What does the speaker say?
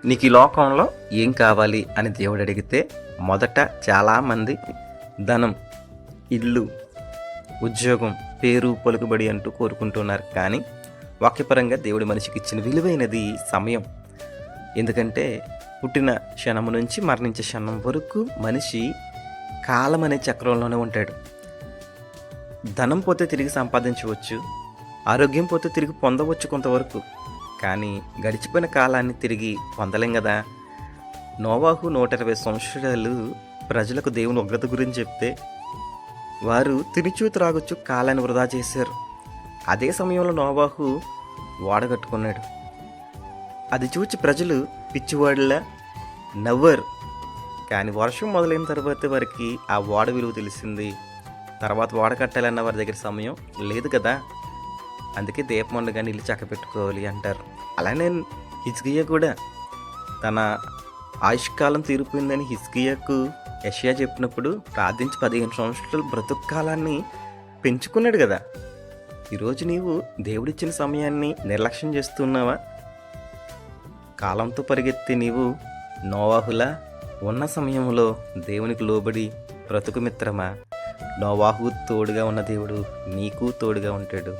నీకు ఈ లోకంలో ఏం కావాలి అని దేవుడు అడిగితే మొదట చాలామంది ధనం, ఇల్లు, ఉద్యోగం, పేరు, పలుకుబడి అంటూ కోరుకుంటున్నారు. కానీ వాక్యపరంగా దేవుడి మనిషికి ఇచ్చిన విలువైనది సమయం. ఎందుకంటే పుట్టిన క్షణం నుంచి మరణించే క్షణం వరకు మనిషి కాలం అనే చక్రంలోనే ఉంటాడు. ధనం పోతే తిరిగి సంపాదించవచ్చు, ఆరోగ్యం పోతే తిరిగి పొందవచ్చు కొంతవరకు. కానీ గడిచిపోయిన కాలాన్ని తిరిగి పొందలేం కదా. నోవాహు 120 సంవత్సరాలు ప్రజలకు దేవుని ఉగ్రత గురించి చెప్తే వారు తినుచూ త్రాగొచ్చు కాలాన్ని వృధా చేశారు. అదే సమయంలో నోవాహు ఓడగట్టుకున్నాడు. అది చూచి ప్రజలు పిచ్చివాడిలా నవ్వారు. కానీ వర్షం మొదలైన తర్వాత వారికి ఆ ఓడ విలువ తెలిసింది. తర్వాత ఓడ కట్టాలన్న వారి దగ్గర సమయం లేదు కదా. అందుకే దీపం ఉండగా నీళ్ళు చక్కబెట్టుకోవాలి అంటారు. అలానే హిజ్కియా కూడా తన ఆయుష్కాలం తీరిపోయిందని హిజ్కియాకు యెషయా చెప్పినప్పుడు ప్రార్థించి 15 సంవత్సరాలు బ్రతుకు కాలాన్ని పెంచుకున్నాడు కదా. ఈరోజు నీవు దేవుడిచ్చిన సమయాన్ని నిర్లక్ష్యం చేస్తున్నావా? కాలంతో పరిగెత్తి నీవు నోవాహులా ఉన్న సమయంలో దేవునికి లోబడి బ్రతుకు మిత్రమా. నోవాహు తోడుగా ఉన్న దేవుడు నీకు తోడుగా ఉంటాడు.